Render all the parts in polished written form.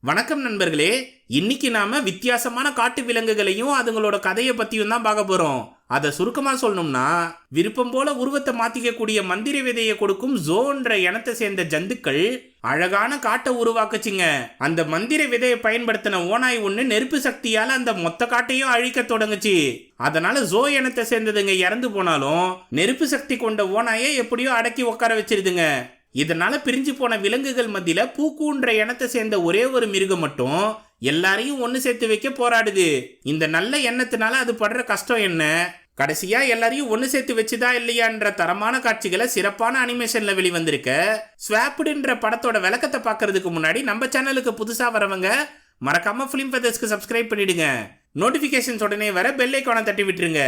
வணக்கம் நண்பர்களே. இன்னைக்கு நாம வித்தியாசமான காட்டு விலங்குகளையும் அதுங்களோட கதையை பத்தியும் தான் பார்க்க போறோம். அதை சுருக்கமா சொல்லணும்னா, விருப்பம் போல உருவத்தை மாத்திக்க கூடிய மந்திர விதையை கொடுக்கும் ஜோன்ற இனத்தை சேர்ந்த ஜந்துக்கள் அழகான காட்டை உருவாக்குச்சுங்க. அந்த மந்திர விதையை பயன்படுத்தின ஓநாய் ஒண்ணு நெருப்பு சக்தியால அந்த மொத்த காட்டையும் அழிக்க தொடங்குச்சு. அதனால ஜோ இனத்தை சேர்ந்ததுங்க இறந்து போனாலும் நெருப்பு சக்தி கொண்ட ஓநாயை எப்படியோ அடக்கி உட்கார வச்சிருதுங்க. இதனால பிரிஞ்சு போன விலங்குகள் மத்தியில பூக்குன்ற இனத்தை சேர்ந்த ஒரே ஒரு மிருகம் மட்டும் எல்லாரையும் ஒன்னு சேர்த்து வைக்க போராடுது. இந்த நல்ல எண்ணத்தினால அது படுற கஷ்டம் என்ன, கடைசியா எல்லாரையும் ஒன்னு சேர்த்து வச்சுதா இல்லையான்ற தரமான காட்சிகளை சிறப்பான அனிமேஷன்ல வெளிவந்திருக்க ஸ்வாப்டுன்ற படத்தோட விளக்கத்தை பார்க்கறதுக்கு முன்னாடி நம்ம சேனலுக்கு புதுசா வரவங்க மறக்காம ஃபிலிம் ஃபெதர்ஸ்க்கு சப்ஸ்கிரைப் பண்ணிடுங்க. நோட்டிபிகேஷன்ஸ் உடனே வர பெல் ஐகானை தட்டி விட்டுருங்க.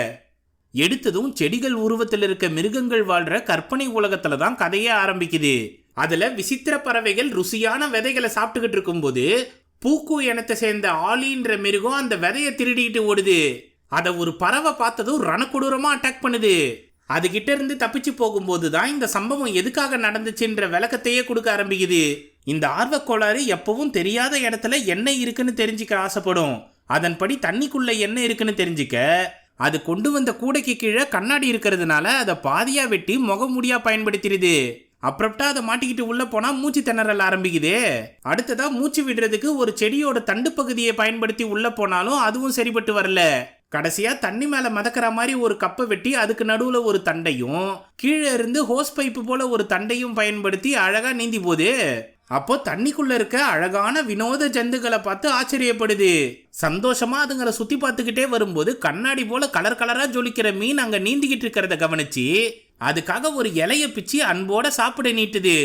எடுத்ததும் செடிகள் உருவத்தில் இருக்க மிருகங்கள் வாழ்ற கற்பனை உலகத்துல தான் கதையே ஆரம்பிக்குது. அதுல விசித்திர பறவைகள் ருசியான விதைகளை சாப்பிட்டுக்கிட்டு இருக்கும்போது பூக்கு இனத்தை சேர்ந்த ஆலின்ற மிருகம் அந்த விதையை திருடிக்கிட்டு ஓடுது. அதை ஒரு பறவை பார்த்ததும் ரணக்கொடூரமா அட்டாக் பண்ணுது. அது கிட்ட இருந்து தப்பிச்சு போகும்போது தான் இந்த சம்பவம் எதுக்காக நடந்துச்சுன்ற விளக்கத்தையே கொடுக்க ஆரம்பிக்குது. இந்த ஆர்வக்கோளாறு எப்பவும் தெரியாத இடத்துல என்ன இருக்குன்னு தெரிஞ்சுக்க ஆசைப்படும். அதன்படி தண்ணிக்குள்ள என்ன இருக்குன்னு தெரிஞ்சுக்க அது கொண்டு வந்த கூடைக்கு கீழே கண்ணாடி இருக்கிறதுனால அதை பாதியா வெட்டி முகமூடியா பயன்படுத்திடுது. அப்புறம்ட்டா அதை மாட்டிக்கிட்டு உள்ள போனா மூச்சு திணறல் ஆரம்பிக்குது. அடுத்ததா மூச்சு விடுறதுக்கு ஒரு செடியோட தண்டு பகுதியை பயன்படுத்தி உள்ள போனாலும் அதுவும் சரிபட்டு வரல. கடைசியா தண்ணி மேல மதக்கிற மாதிரி ஒரு கப்பை வெட்டி அதுக்கு நடுவுல ஒரு தண்டையும் கீழே இருந்து ஹோஸ் பைப்பு போல ஒரு தண்டையும் பயன்படுத்தி அழகா நீந்தி போகுது. அப்போ தண்ணிக்குள்ள இருக்க அழகான வினோத ஜந்துக்களை பார்த்து ஆச்சரியப்படுது. சந்தோஷமா அதுங்களை சுத்தி பார்த்துக்கிட்டே வரும்போது கண்ணாடி போல கலர் கலரா ஜொலிக்கிற மீன் அங்க நீந்திக்கிட்டு இருக்கிறத கவனிச்சு அதுக்காக ஒரு இலைய பிச்சு அன்போட சாப்பிட நீட்டுது.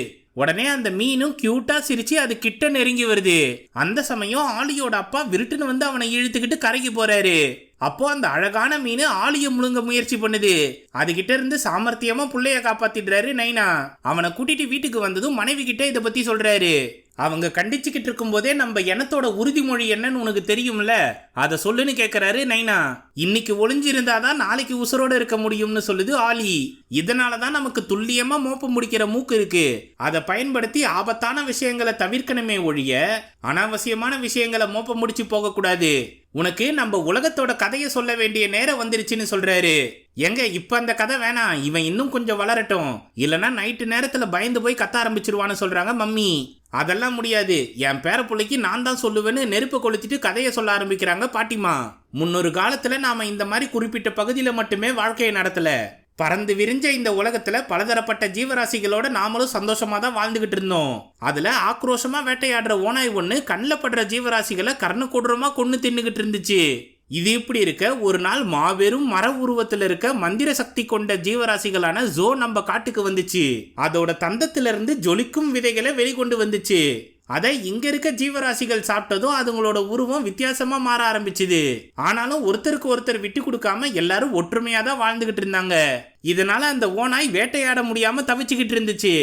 உடனே அந்த மீனும் கியூட்டா சிரிச்சு அது கிட்ட நெருங்கி வருது. அந்த சமயம் ஆலியோட அப்பா விருட்டுன்னு வந்து அவனை இழுத்துக்கிட்டு கரைக்கு போறாரு. அப்போ அந்த அழகான மீன் ஆலிய முழுங்க முயற்சி பண்ணுது. அதுகிட்ட இருந்து சாமர்த்தியமா புள்ளைய காப்பாத்திடுறாரு நைனா. அவனை கூட்டிட்டு வீட்டுக்கு வந்ததும் மனைவி கிட்ட இதை பத்தி சொல்றாரு. அவங்க கண்டிச்சுக்கிட்டு இருக்கும் போதே நம்ம இனத்தோட உறுதிமொழி என்னன்னு உனக்கு தெரியும்ல, அதை சொல்லுன்னு கேட்கிறாரு நைனா. இன்னைக்கு ஒளிஞ்சிருந்தாதான் நாளைக்கு உசுரோட இருக்க முடியும்னு சொல்லுது ஆலி. இதனாலதான் நமக்கு துல்லியமா மோப்பம் முடிக்கிற மூக்கு இருக்கு. அதை பயன்படுத்தி ஆபத்தான விஷயங்களை தவிர்க்கணுமே ஒழிய அனாவசியமான விஷயங்களை மோப்பம் முடிச்சு போக கூடாது. உனக்கு நம்ம உலகத்தோட கதையை சொல்ல வேண்டிய நேரம் வந்துருச்சுன்னு சொல்றாரு. எங்க இப்ப அந்த கதை வேணாம், இவன் இன்னும் கொஞ்சம் வளரட்டும், இல்லனா நைட்டு நேரத்துல பயந்து போய் கத்த ஆரம்பிச்சிருவான்னு சொல்றாங்க மம்மி. அதெல்லாம் முடியாது, என் பேர பிள்ளைக்கு நான் தான் சொல்லுவேன்னு நெருப்பு கொளுத்திட்டு கதையை சொல்ல ஆரம்பிக்கிறாங்க பாட்டிமா. முன்னொரு காலத்துல நாம இந்த மாதிரி குறிப்பிட்ட பகுதியில மட்டுமே வாழ்க்கையை நடத்தல. பறந்து விரிஞ்ச இந்த உலகத்துல பலதரப்பட்ட ஜீவராசிகளோட நாமளும் சந்தோஷமா தான் வாழ்ந்துகிட்டு இருந்தோம். அதுல ஆக்ரோஷமா வேட்டையாடுற ஓநாய் ஒண்ணு கண்ணில் படுற ஜீவராசிகளை கர்ண கொடூரமா கொண்டு தின்னுகிட்டு இருந்துச்சு. இது இப்படி இருக்க ஒரு நாள் மாபெரும் மர உருவத்தில் இருக்க மந்திர சக்தி கொண்ட ஜீவராசிகளான ஜோ நம்ம காட்டுக்கு வந்துச்சு. அதோட தந்தத்திலிருந்து ஜொலிக்கும் விதைகளை வெளிக்கொண்டு வந்துச்சு. அதை இங்க இருக்க ஜீவராசிகள் சாப்பிட்டதும் அதுங்களோட உருவம் வித்தியாசமா மாற ஆரம்பிச்சுது. ஆனாலும் ஒருத்தருக்கு ஒருத்தர் விட்டு கொடுக்காம எல்லாரும் ஒற்றுமையா தான் வாழ்ந்துகிட்டு இருந்தாங்க. இதனால அந்த ஓநாய் வேட்டையாட முடியாம தவிச்சுக்கிட்டு இருந்துச்சு.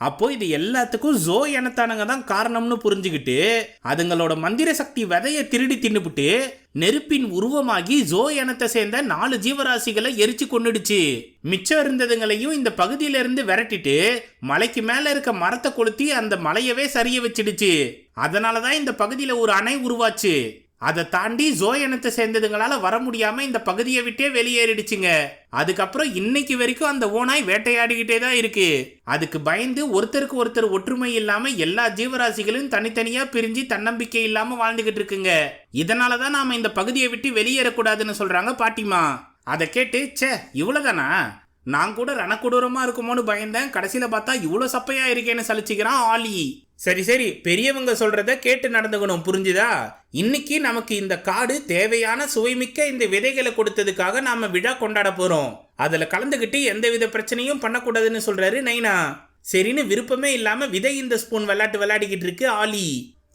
அப்போ இது எல்லாத்துக்கும் ஜோ இனத்தானுங்க தான் காரணம்னு புரிஞ்சுக்கிட்டு அதுங்களோட மந்திர சக்தி விதையை திருடி தின்னுபிட்டு நெருப்பின் உருவமாகி ஜோ இனத்தை சேர்ந்த 4 ஜீவராசிகளை எரிச்சு கொண்டுடுச்சு. மிச்சம் இருந்ததுங்களையும் இந்த பகுதியில இருந்து விரட்டிட்டு மலைக்கு மேல இருக்க மரத்தை கொளுத்தி அந்த மலையவே சரிய வச்சிடுச்சு. அதனாலதான் இந்த பகுதியில ஒரு அணை உருவாச்சு. அதை தாண்டி ஜோ இனத்தை சேர்ந்ததுங்களால வர முடியாம இந்த பகுதியை விட்டே வெளியேறிடுச்சுங்க. அதுக்கப்புறம் இன்னைக்கு வரைக்கும் அந்த ஓநாய் வேட்டையாடிக்கிட்டே தான் இருக்கு. அதுக்கு பயந்து ஒருத்தருக்கு ஒருத்தர் ஒற்றுமை இல்லாம எல்லா ஜீவராசிகளும் தனித்தனியா பிரிஞ்சு தன்னம்பிக்கை இல்லாம வாழ்ந்துகிட்டு இருக்குங்க. இதனாலதான் நாம இந்த பகுதியை விட்டு வெளியேறக்கூடாதுன்னு சொல்றாங்க பாட்டிமா. அதை கேட்டு சே இவ்வளவுதானா, நான் கூட ரணக்கொடூரமா இருக்குமோன்னு பயந்தேன், கடைசியில பார்த்தா இவ்வளவு சப்பையா இருக்கேன்னு சலிச்சுக்கிறான் ஆலி. சரி சரி, பெரியவங்க சொல்றத கேட்டு நடந்துக்கணும், புரிஞ்சுதா? இன்னைக்கு நமக்கு இந்த காடு தேவையான சுவைமிக்க இந்த விதைகளை கொடுத்ததுக்காக நாம விழா கொண்டாட போறோம். அதுல கலந்துகிட்டு எந்தவித பிரச்சனையும் பண்ணக்கூடாதுன்னு சொல்றாரு நைனா. சரின்னு விருப்பமே இல்லாம விதை இந்த ஸ்பூன் விளையாடிக்கிட்டு இருக்கு ஆலி.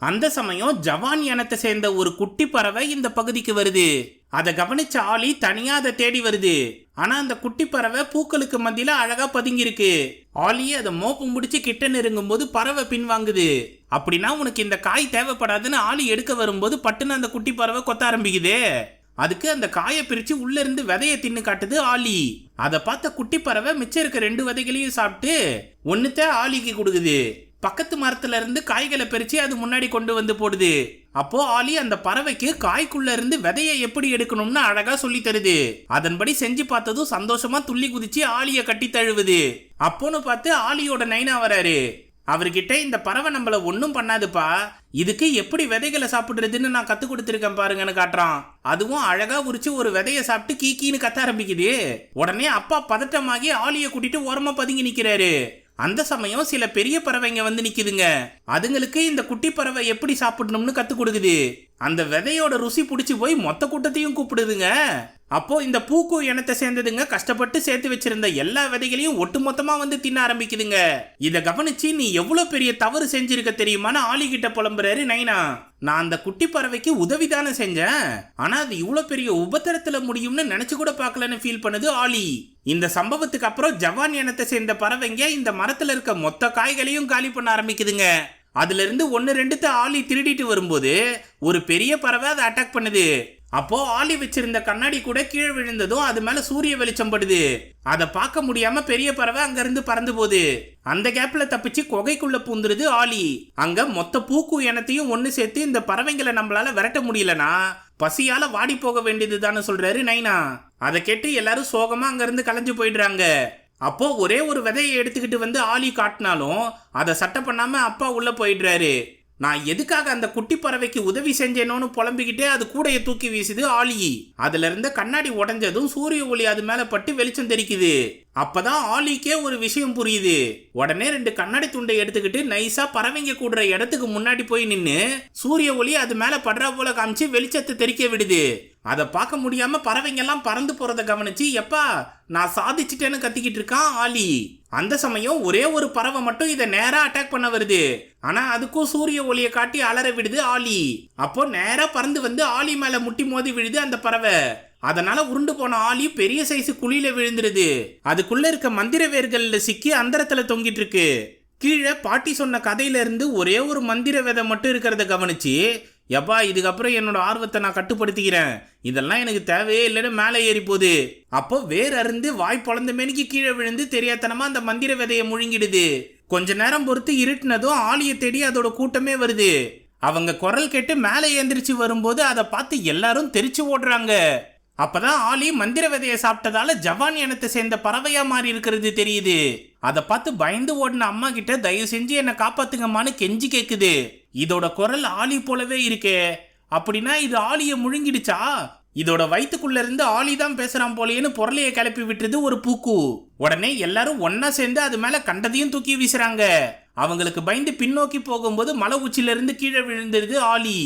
அந்த சமயம் ஜவான் இனத்தை சேர்ந்த ஒரு குட்டி பறவை இந்த பகுதிக்கு வருது. அதை கவனிச்ச ஆலி தனியா அதை தேடி வருது. ஆனா அந்த குட்டி பறவை பூக்களுக்கு மத்தியில அழகா பதுங்கிருக்கு. ஆலி அதை மோப்பு முடிச்சு கிட்ட நெருங்கும் போது பறவை பின்வாங்குது. அப்படின்னா உனக்கு இந்த காய் தேவைப்படாதுன்னு ஆலி எடுக்க வரும்போது பட்டுன்னு அந்த குட்டி பறவை கொத்த ஆரம்பிக்குது. அதுக்கு அந்த காயை பிரிச்சு உள்ள இருந்து விதையை தின்னு காட்டுது ஆலி. அதை பார்த்த குட்டி பறவை மிச்சம் இருக்க 2 விதைகளையும் சாப்பிட்டு ஒன்னுத்த ஆலிக்கு கொடுக்குது. பக்கத்து மரத்துல இருந்து காய்களை பறிச்சு அது முன்னாடி கொண்டு வந்து போடுது. அப்போ ஆலி அந்த பறவைக்கு காய்க்குள்ள இருந்து விதையை எப்படி எடுக்கணும்னு அழகா சொல்லி தருது. அதன்படி செஞ்சு பார்த்ததும் சந்தோஷமா துள்ளி குதிச்சு ஆலிய கட்டி தழுவுது. அப்போன்னு பார்த்து ஆலியோட நைனா வராரு. அவர்கிட்ட இந்த பறவை நம்மள ஒன்னும் பண்ணாதுப்பா, இதுக்கு எப்படி விதைகளை சாப்பிடுறதுன்னு நான் கத்து கொடுத்துருக்கேன் பாருங்கன்னு காட்டுறான். அதுவும் அழகா உரிச்சு ஒரு விதைய சாப்பிட்டு கீக்கின்னு கத்த ஆரம்பிக்குது. உடனே அப்பா பதட்டமாகி ஆலிய கூட்டிட்டு ஓரமா பதுங்கி நிக்கிறாரு. அந்த சமயம் சில பெரிய பறவைங்க வந்து நிக்குதுங்க. அதுங்களுக்கு இந்த குட்டி பறவை எப்படி சாப்பிடணும்னு கத்து கொடுக்குது. அந்த விதையோட ருசி பிடிச்சி போய் மொத்த கூட்டத்தையும் கூப்பிடுதுங்க. அப்போ இந்த பூக்கு இனத்தை சேர்ந்ததுங்க கஷ்டப்பட்டு சேர்த்து வச்சிருந்த எல்லா விதைகளையும் ஒட்டுமொத்தமா வந்து தின்ன ஆரம்பிக்குதுங்க. இத கவனிச்சு நீ எவ்வளவு பெரிய தவறு செஞ்சிருக்க தெரியுமான்னு ஆலி கிட்ட புலம்புறாரு நைனா. நான் அந்த குட்டி பறவைக்கு உதவிதானே செஞ்சேன், ஆனா அது இவ்வளவு பெரிய உபத்திரத்துல முடியும்னு நினைச்சு கூட பார்க்கலன்னு ஃபீல் பண்ணுது ஆலி. இந்த சம்பவத்துக்கு அப்புறம் ஜவான் இனத்தை சேர்ந்த பறவைங்க இந்த மரத்துல இருக்க மொத்த காய்களையும் காலி பண்ண ஆரம்பிக்குதுங்க. அதுல இருந்து 1-2 ஆலி திருடிட்டு வரும்போது ஒரு பெரிய பறவை அதை அட்டாக் பண்ணுது. அப்போ ஆலி வச்சிருந்த கண்ணாடி கூட கீழே விழுந்ததும் அது மேல சூரிய வெளிச்சம் படுது. அதை பார்க்க முடியாம பெரிய பறவை அங்க இருந்து பறந்து போகுது. அந்த கேப்ல தப்பிச்சு குகைக்குள்ள பூந்துருது ஆலி. அங்க மொத்த பூக்கு இனத்தையும் ஒண்ணு சேர்த்து இந்த பறவைங்களை நம்மளால விரட்ட முடியலனா பசியால வாடி போக வேண்டியதுதான்னு சொல்றாரு நைனா. அதை கேட்டு எல்லாரும் சோகமா அங்க இருந்து கலைஞ்சு போயிடுறாங்க. அப்போ ஒரே ஒரு விதையை எடுத்துக்கிட்டு வந்து ஆலி காட்டினாலும் அதை சட்டை பண்ணாம அப்பா உள்ள போயிடுறாரு. நான் எதுக்காக அந்த குட்டி பறவைக்கு உதவி செஞ்சேனோன்னு புலம்பிக்கிட்டே அது கூடையை தூக்கி வீசுது ஆலி. அதுல இருந்த கண்ணாடி உடைஞ்சதும் சூரிய ஒளி அது மேல பட்டு வெளிச்சம் தெரிக்குது. அப்பதான் ஆலிக்கே ஒரு விஷயம் புரியுது. உடனே 2 கண்ணாடி துண்டை எடுத்துக்கிட்டு நைஸா பறவைங்க கூடுற இடத்துக்கு முன்னாடி போய் நின்னு சூரிய ஒளி அது மேல படுறா போல காமிச்சு வெளிச்சத்தை தெரிக்க விடுது. அதை பார்க்க முடியாம பறவைங்க எல்லாம் பறந்து போறதை கவனிச்சு எப்பா நான் சாதிச்சிட்டேன்னு கத்திக்கிட்டு இருக்கான் ஆலி. அந்த சமயம் ஒரே ஒரு பறவை மட்டும் இதை நேரா அட்டாக் பண்ண வருது. ஆனா அதுக்கும் சூரிய ஒளியை காட்டி அலற விடுது ஆலி. அப்போ நேரா பறந்து வந்து ஆலி மேல முட்டி மோதி விழுது அந்த பறவை. அதனால உருண்டு போன ஆலி பெரிய சைஸ் குழியில விழுந்துருது. அதுக்குள்ள இருக்க மந்திர வேர்கள்ல சிக்கி அந்தரத்துல தொங்கிட்டு இருக்கு. கீழே பாட்டி சொன்ன கதையில இருந்து ஒரே ஒரு மந்திர விதை மட்டும் இருக்கிறத கவனிச்சு எப்பா இதுக்கப்புறம் என்னோட ஆர்வத்தை நான் கட்டுப்படுத்திக்கிறேன், இதெல்லாம் எனக்கு தேவையே இல்லைன்னு மேலே ஏறி போகுது. அப்போ வேர் அருந்து வாய் பொழந்த மேனிக்கு கீழே விழுந்து தெரியாதனமா அந்த மந்திர விதையை முழுங்கிடுது. கொஞ்ச நேரம் பொறுத்து இருட்டினதும் ஆலியை தேடி அதோட கூட்டமே வருது. அவங்க குரல் கேட்டு மேலே ஏந்திரிச்சு வரும்போது அதை பார்த்து எல்லாரும் தெரிச்சு ஓடுறாங்க. அப்பதான் ஆலி மந்திர விதையை சாப்பிட்டதால ஜவான் இனத்தை சேர்ந்த பறவையா மாறி இருக்கிறது தெரியுது. அதை பார்த்து பயந்து ஓடின அம்மா கிட்ட தயவு செஞ்சு என்னை காப்பாத்துங்கம்மான்னு கெஞ்சி கேக்குது. இதோட குரல் ஆலி போலவே இருக்கே, அப்படின்னா இது ஆலியை முழுங்கிடுச்சா? இதோட வயிற்றுக்குள்ள இருந்து ஆலி தான் பேசுறான் போலேன்னு பொருளையை கிளப்பி விட்டுருது ஒரு பூக்கு. உடனே எல்லாரும் ஒன்னா சேர்ந்து அது மேல கண்டதையும் தூக்கி வீசுறாங்க. அவங்களுக்கு பயந்து பின்னோக்கி போகும்போது மலை உச்சில இருந்து கீழே விழுந்துருது ஆலி.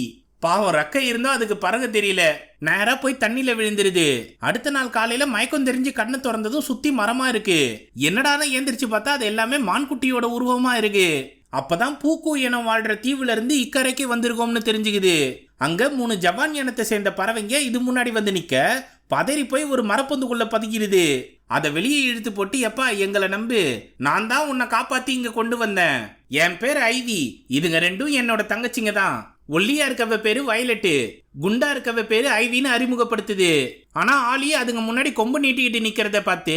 பாவம் ரெக்கை இருந்தோ அதுக்கு பறக தெரியல, நேரா போய் தண்ணியில விழுந்துருது. அடுத்த நாள் காலையில மயக்கம் தெரிஞ்சு கண்ணு திறந்ததும் சுத்தி மரமா இருக்கு. என்னடான ஏந்திரிச்சு பார்த்தா அது எல்லாமே மான்குட்டியோட உருவமா இருக்கு. அப்பதான் பூக்கு இனம் வாழ்ற தீவுல இருந்து இக்கரைக்கு வந்திருக்கோம்னு தெரிஞ்சுக்குது. அங்க 3 ஜவான் இனத்தை சேர்ந்த பறவைங்க இது முன்னாடி வந்து நிக்க பதறி போய் ஒரு மரப்பொந்துக்குள்ள பதுக்கிடுது. அதை வெளியே இழுத்து போட்டு எப்பா எங்களை நம்பு, நான் தான் உன்னை காப்பாத்தி இங்க கொண்டு வந்தேன், என் பேர் ஐவி, இதுங்க 2 என்னோட தங்கச்சிங்க தான். ஒல்லியா இருக்கவ பேரு வயலட்டு, குண்டா இருக்கவ பேரு ஐவின்னு அறிமுகப்படுத்துது. ஆனா ஆலி அதுங்க முன்னாடி கொம்பு நீட்டிக்கிட்டு நிக்கிறத பார்த்து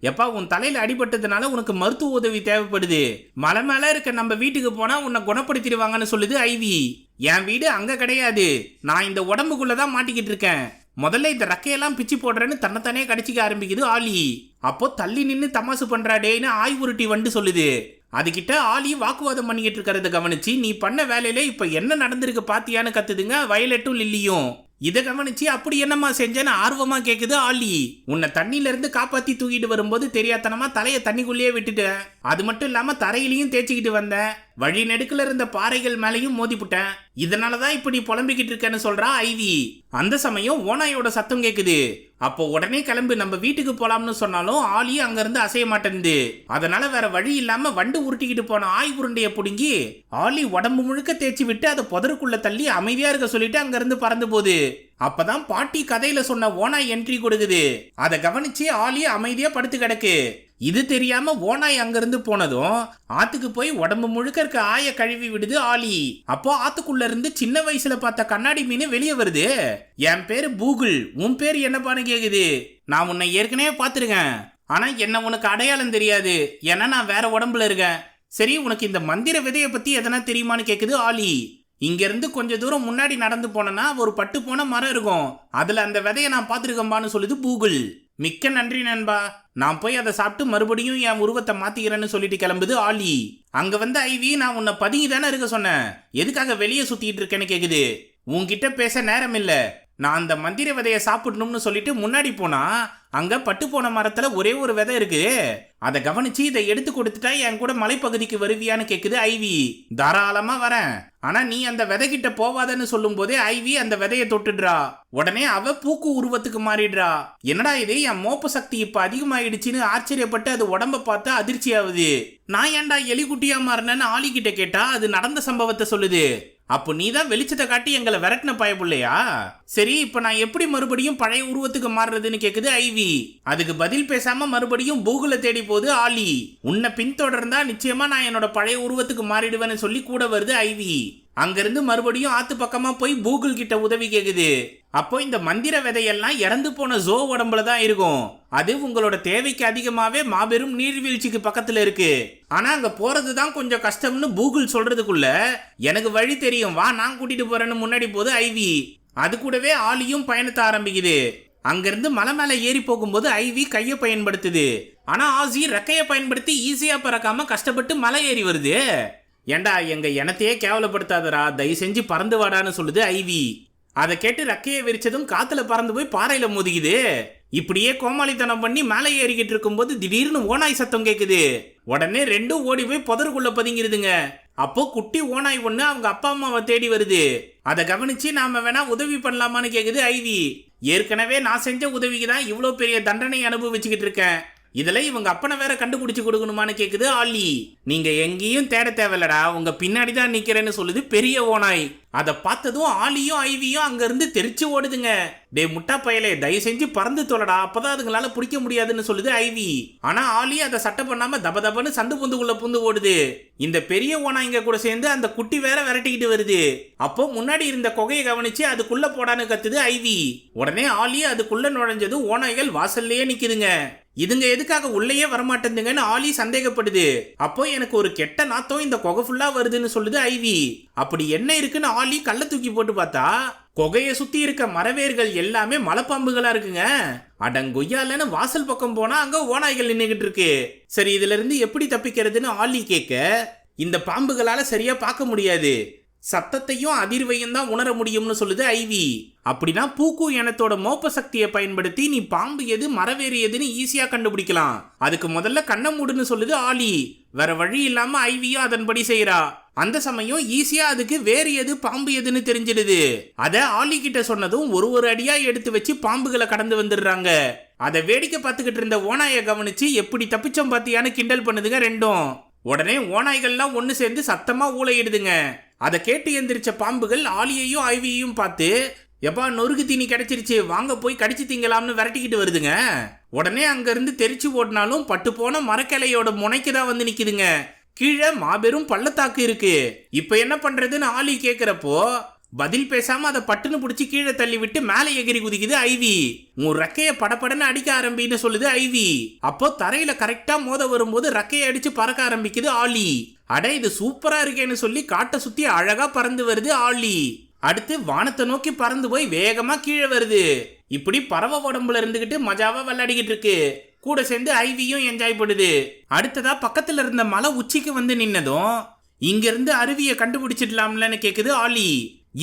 எப்பா உன் தலையில அடிபட்டதுனால உனக்கு மருத்துவ உதவி தேவைப்படுது, மலை மேல இருக்க நம்ம வீட்டுக்கு போனா உன்னை குணப்படுத்திடுவாங்கன்னு சொல்லுது ஐவி. என் வீடு அங்க கிடையாது, நான் இந்த உடம்புக்குள்ளதான் மாட்டிக்கிட்டு இருக்கேன், முதல்ல இந்த ரக்கையெல்லாம் பிச்சு போடுறேன்னு தன்னைத்தானே கடிச்சிக்க ஆரம்பிக்குது ஆலி. அப்போ தள்ளி நின்று தமாசு பண்றாடேன்னு ஆய் உருட்டி வந்து சொல்லுது. அதுகிட்ட ஆலி வாக்குவாதம் பண்ணிக்கிட்டு இருக்கிறத கவனிச்சு நீ பண்ண வேலையில இப்ப என்ன நடந்திருக்கு பாத்தியான்னு கத்துதுங்க வயலட்டும் லில்லியும். இதை கவனிச்சு அப்படி என்னம்மா செஞ்சேன்னு ஆர்வமா கேக்குது ஆலி. உன்னை தண்ணியில இருந்து காப்பாத்தி தூக்கிட்டு வரும்போது தெரியாதனமா தலைய தண்ணிக்குள்ளேயே விட்டுட்டேன், அது மட்டும் இல்லாம தரையிலையும் தேய்ச்சிக்கிட்டு வந்தேன், வழி நெடுக்குல இருந்த பாறைகள் மேலையும் மோதிப்புட்டேன், இதனாலதான் இப்படி புலம்பிக்கிட்டு இருக்கேன்னு சொல்றா ஐவி. அந்த சமயம் ஓனாயோட சத்தம் கேக்குது. அப்போ உடனே கிளம்பு நம்ம வீட்டுக்கு போலாம்னு சொன்னாலும் ஆலி அங்க இருந்து அசைய மாட்டேங்குது. அதனால வேற வழி இல்லாம வண்டு உருட்டிக்கிட்டு போன ஆய் உருண்டைய புடுங்கி ஆலி உடம்பு முழுக்க தேய்ச்சி விட்டு அதை புதருக்குள்ள தள்ளி அமைதியா இருக்க சொல்லிட்டு அங்க இருந்து பறந்து போகுது. அப்பதான் பாட்டி கதையில சொன்ன ஓனாய் என்ட்ரி கொடுக்குது. அதை கவனிச்சு ஆலி அமைதியா படுத்து கிடக்கு. இது தெரியாம ஓனாய் அங்கிருந்து போனதும் ஆத்துக்கு போய் உடம்பு முழுக்க இருக்க ஆய கழுவி விடுது ஆலி. அப்போ ஆத்துக்குள்ள இருந்து சின்ன வயசுல பார்த்த கண்ணாடி மீன் வெளியே வருது. என் பேரு பூகுல், உன் பேரு என்னப்பான்னு கேக்குது. நான் உன்னை ஏற்கனவே பார்த்திருக்கேன், ஆனா என்ன உனக்கு அடையாளம் தெரியாது, ஏன்னா நான் வேற உடம்புல இருக்கேன். சரி, உனக்கு இந்த மந்திர விதைய பத்தி எதனா தெரியுமான்னு கேக்குது ஆலி. இங்க இருந்து கொஞ்ச தூரம் முன்னாடி நடந்து போனனா ஒரு பட்டு போன மரம் இருக்கும், அதுல அந்த விதைய நான் பாத்துருக்கேன்பான்னு சொல்லுது பூகுல். மிக்க நன்றி நண்பா, நான் போய் அதை சாப்பிட்டு மறுபடியும் என் உருவத்தை மாத்திக்கிறேன்னு சொல்லிட்டு கிளம்புது ஆலி. அங்க வந்து ஐவி, நான் உன்னை பதுங்கி தானே இருக்க சொன்னேன், எதுக்காக வெளியே சுத்திட்டு இருக்கேன்னு கேக்குது. உன்கிட்ட பேச நேரம் இல்ல, நான் அந்த மந்திர விதைய சாப்பிடணும்னு சொல்லிட்டு முன்னாடி போனா அங்க பட்டு போன மரத்துல ஒரே ஒரு விதை இருக்கு, அதை கவனிச்சு இதை எடுத்து கொடுத்துட்டா என் கூட மலைப்பகுதிக்கு வருவியான்னு கேக்குது ஐவி. தாராளமா வரேன், ஆனா நீ அந்த விதை கிட்ட போவாதன்னு சொல்லும் போதே ஐவி அந்த விதையை தொட்டுடுறா. உடனே அவ பூக்கு உருவத்துக்கு மாறிடுறா. என்னடா இது, என் மோப்ப சக்தி இப்ப அதிகமாயிடுச்சுன்னு ஆச்சரியப்பட்டு அது உடம்ப பார்த்து அதிர்ச்சி ஆகுது. நான் ஏன்டா எலிக்குட்டியா மாறினேன்னு ஆலி கிட்ட கேட்டா அது நடந்த சம்பவத்தை சொல்லுது. அப்போ நீ தான் வெளிச்சத்தை காட்டி எங்களை விரட்டின பயப்புள்ளையா? சரி, இப்ப நான் எப்படி மறுபடியும் பழைய உருவத்துக்கு மாறுறதுன்னு கேக்குது ஐவி. அதுக்கு பதில் பேசாம மறுபடியும் பூகுல தேடி போகுது ஆலி. உன்னை பின்தொடர்ந்தா நிச்சயமா நான் என்னோட பழைய உருவத்துக்கு மாறிடுவேன்னு சொல்லி கூட வருது ஐவி. அங்கிருந்து மறுபடியும் ஆத்து பக்கமா போய் பூகுல் கிட்ட உதவி கேக்குது. அப்போ இந்த மந்திர விதையெல்லாம் இறந்து போன ஜோ உடம்புல தான் இருக்கும், அது உங்களோட தேவைக்கு அதிகமாவே மாபெரும் நீர்வீழ்ச்சிக்கு பக்கத்துல இருக்கு, ஆனா அங்க போறதுதான் கொஞ்சம் கஷ்டம்னு பூகுல் சொல்றதுக்குள்ள எனக்கு வழி தெரியும், வா நான் கூட்டிட்டு போறேன்னு முன்னாடி போது ஐவி. அது கூடவே ஆலியும் பயணத்தை ஆரம்பிக்குது. அங்கிருந்து மலை மேல ஏறி போகும்போது ஐவி கையை பயன்படுத்துது, ஆனா ஆசி ரெக்கையை பயன்படுத்தி ஈஸியா பறக்காம கஷ்டப்பட்டு மலை ஏறி வருது. ஏண்டா எங்க இனத்தையே கேவலப்படுத்தாதரா, தயவு செஞ்சு பறந்து வாடான்னு சொல்லுது ஐவி. அதை கேட்டு ரெக்கையை விரிச்சதும் காத்துல பறந்து போய் பாறையில மோதிக்குது. இப்படியே கோமாளித்தனம் பண்ணி மேலே ஏறிக்கிட்டு இருக்கும்போது திடீர்னு ஓனாய் சத்தம் கேக்குது. உடனே ரெண்டும் ஓடி போய் புதருக்குள்ள பதுங்கிருதுங்க. அப்போ குட்டி ஓனாய் ஒண்ணு அவங்க அப்பா அம்மாவை தேடி வருது. அதை கவனிச்சு நாம வேணா உதவி பண்ணலாமான்னு கேக்குது ஐவி. ஏற்கனவே நான் செஞ்ச உதவிக்கு தான் இவ்வளோ பெரிய தண்டனை அனுபவிச்சுக்கிட்டு இருக்கேன், இதுல இவங்க அப்பனை வேற கண்டுபிடிச்சு கொடுக்கணுமான்னு கேக்குது ஆலி. நீங்க எங்கேயும் தேட தேவையில்லடா, உங்க பின்னாடி தான் நிக்கிறேன்னு சொல்லுது பெரிய ஓனாய். அதை பார்த்ததும் ஆலியும் ஐவியும் அங்க இருந்து தெரிச்சு ஓடுதுங்க. டே முட்டா பயலே, தயவு செஞ்சு பறந்து தொலைடா, அப்பதான் அதுங்களால பிடிக்க முடியாதுன்னு சொல்லுது ஐவி. ஆனா ஆலி அதை சட்டை பண்ணாம தபதபன்னு சந்து பொந்துக்குள்ள புந்து ஓடுது. இந்த பெரிய ஓனாய்ங்க கூட சேர்ந்து அந்த குட்டி வேற விரட்டிக்கிட்டு வருது. அப்போ முன்னாடி இருந்த கொகையை கவனிச்சு அதுக்குள்ள போடான்னு கத்துது ஐவி. உடனே ஆலி அதுக்குள்ள நுழைஞ்சதும் ஓனாய்கள் வாசல்லையே நிக்குதுங்க. இதுங்க எதுக்காக உள்ளேயே வரமாட்டேங்குங்கன்னு ஆலி சந்தேகப்படுது. அப்போ எனக்கு ஒரு கெட்ட நாத்தம் இந்த கொகை ஃபுல்லா வருதுன்னு சொல்லுது ஐவி. அப்படி என்ன இருக்குன்னு ஆலி கள்ள தூக்கி போட்டு பார்த்தா கொகையை சுத்தி இருக்க மரவேர்கள் எல்லாமே மலைப்பாம்புகளா இருக்குங்க. அடங்கொய்யாலன்னு வாசல் பக்கம் போனா அங்க ஓநாய்கள் நின்னுகிட்டு இருக்கு. சரி, இதுல இருந்து எப்படி தப்பிக்கிறதுன்னு ஆலி கேட்க, இந்த பாம்புகளால சரியா பார்க்க முடியாது, சத்தத்தையும் அதிர்வையும் தான் உணர முடியும்னு சொல்லுது ஐவி. அப்படின்னா பூக்கு இனத்தோட மோப்ப சக்தியை பயன்படுத்தி நீ பாம்பு எது மரவேறு எதுன்னு ஈஸியா கண்டுபிடிக்கலாம். அதுக்கு முதல்ல கண்ணை மூடுன்னு சொல்லுது ஆலி. வேற வழி இல்லாம ஐவியும் அதன்படி செய்யறா. அந்த சமயம் ஈஸியா அதுக்கு வேறு எது பாம்பு எதுன்னு தெரிஞ்சிடுது. அத ஆலி கிட்ட சொன்னதும் ஒரு அடியா எடுத்து வச்சு பாம்புகளை கடந்து வந்துடுறாங்க. அதை வேடிக்கை பார்த்துக்கிட்டு இருந்த ஓநாயை கவனிச்சு எப்படி தப்பிச்சோம் பாத்தியான்னு கிண்டல் பண்ணுதுங்க ரெண்டும். உடனே ஓநாய்கள்லாம் ஒன்னு சேர்ந்து சத்தமா ஊளையிடுதுங்க. அதை கேட்டு எந்திரிச்ச பாம்புகள் ஆலியையும் ஐவியையும் பார்த்து, எப்பா நொறுக்கு தீனி கிடைச்சிருச்சு, வாங்க போய் கடிச்சு திங்கலாம்னு விரட்டிக்கிட்டு வருதுங்க. உடனே அங்க இருந்து தெரிச்சு ஓடினாலும் பட்டு போன மரக்கிளையோட முனைக்கு தான் வந்து நிக்குதுங்க. கீழே மாபெரும் பள்ளத்தாக்கு இருக்கு. இப்ப என்ன பண்றதுன்னு ஆலி கேக்குறப்போ பதில் பேசாம அதை பட்டுன்னு பிடிச்சி கீழே தள்ளி விட்டு மேலே எகிரி குதிக்குது ஐவி. உன் ரெக்கைய படப்படன்னு அடிக்க ஆரம்பின்னு சொல்லுது ஐவி. அப்போ தரையில கரெக்டா மோத வரும்போது ரெக்கையை அடிச்சு பறக்க ஆரம்பிக்குது ஆலி. அட இது சூப்பரா இருக்கேன்னு சொல்லி காட்டை சுத்தி அழகா பறந்து வருது ஆலி. அடுத்து வானத்தை நோக்கி பறந்து போய் வேகமா கீழே வருது. இப்படி பறவை உடம்புல இருந்துகிட்டு மஜாவா விளையாடிக்கிட்டு இருக்கு. கூட சேர்ந்து ஐவியும் என்ஜாய் பண்ணுது. அடுத்ததா பக்கத்துல இருந்த மலை உச்சிக்கு வந்து நின்னதும் இங்க இருந்து அருவியை கண்டுபிடிச்சிடலாம்லன்னு கேக்குது ஆலி.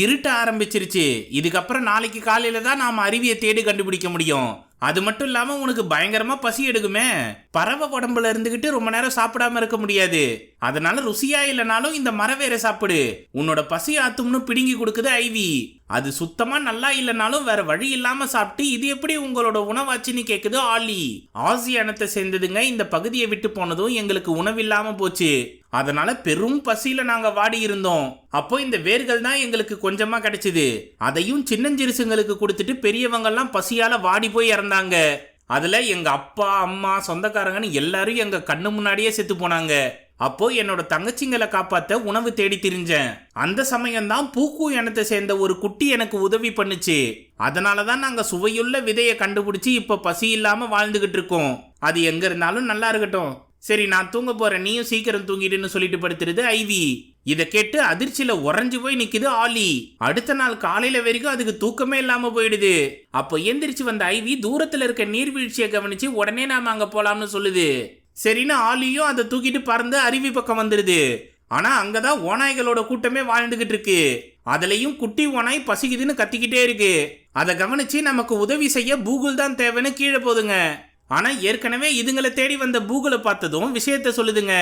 இருட்ட ஆரம்பிச்சிருச்சு. இதுக்கப்புறம் நாளைக்கு காலையில தான் நாம அருவியை தேடி கண்டுபிடிக்க முடியும். அது மட்டும் இல்லாம உனக்கு பயங்கரமா பசி எடுக்குமே. பறவை உடம்புல இருந்துகிட்டு ரொம்ப நேரம் சாப்பிடாம இருக்க முடியாது. அதனால ருசியா இல்லைனாலும் இந்த மரவேரை சாப்பிடு, உன்னோட பசி ஆத்தும்னு பிடுங்கி கொடுக்குது ஐவி. அது சுத்தமா நல்லா இல்லைனாலும் வேற வழி இல்லாம சாப்பிட்டு இது எப்படி உங்களோட உணவாச்சுன்னு கேக்குது ஆலி. ஆசி இனத்தை சேர்ந்ததுங்க. இந்த பகுதியை விட்டு போனதும் எங்களுக்கு உணவு இல்லாம போச்சு. அதனால பெரும் பசியில நாங்க வாடி இருந்தோம். அப்போ இந்த வேர்கள் தான் எங்களுக்கு கொஞ்சமா கிடைச்சது. அதையும் சின்னஞ்சிறுசுங்களுக்கு கொடுத்துட்டு பெரியவங்க எல்லாம் பசியால வாடி போய் இறந்தாங்க. அதுல எங்க அப்பா அம்மா சொந்தக்காரங்கன்னு எல்லாரும் எங்க கண்ணு முன்னாடியே செத்து போனாங்க. அப்போ என்னோட தங்கச்சிங்களை காப்பாத்த உணவு தேடி திரிஞ்சேன். அந்த சமயம்தான் பூக்கு இனத்தை சேர்ந்த ஒரு குட்டி எனக்கு உதவி பண்ணுச்சு. அதனாலதான் நாங்க சுவையுள்ள விதையை கண்டுபிடிச்சு இப்ப பசி இல்லாம வாழ்ந்துகிட்டு இருக்கோம். அது எங்க இருந்தாலும் நல்லா இருக்கட்டும். சரி நான் தூங்க போறேன், நீயும் சீக்கிரம் தூங்கிடுன்னு சொல்லிட்டு படுத்துருது ஐவி. இத கேட்டு அதிர்ச்சியில உறைஞ்சு போய் நிக்குது ஆலி. அடுத்த நாள் காலையில வரைக்கும் அதுக்கு தூக்கமே இல்லாம போயிடுது. அப்போ எந்திரிச்சு வந்த ஐவி தூரத்துல இருக்க நீர்வீழ்ச்சியை கவனிச்சு உடனே நாம அங்க போலாம்னு சொல்லுது. சரின்னு ஆலியும் அதை தூக்கிட்டு பறந்து அருவி பக்கம் வந்துருது. ஆனா அங்கதான் ஓநாய்களோட கூட்டமே வாழ்ந்துகிட்டு இருக்கு. அதுலயும் குட்டி ஓனாய் பசிக்குதுன்னு கத்திக்கிட்டே இருக்கு. அதை கவனிச்சு நமக்கு உதவி செய்ய பூகுல் தான் தேவைன்னு கீழே போதுங்க. ஆனா ஏற்கனவே இதுங்களை தேடி வந்த பூகுலை பார்த்ததும் விஷயத்த சொல்லுதுங்க.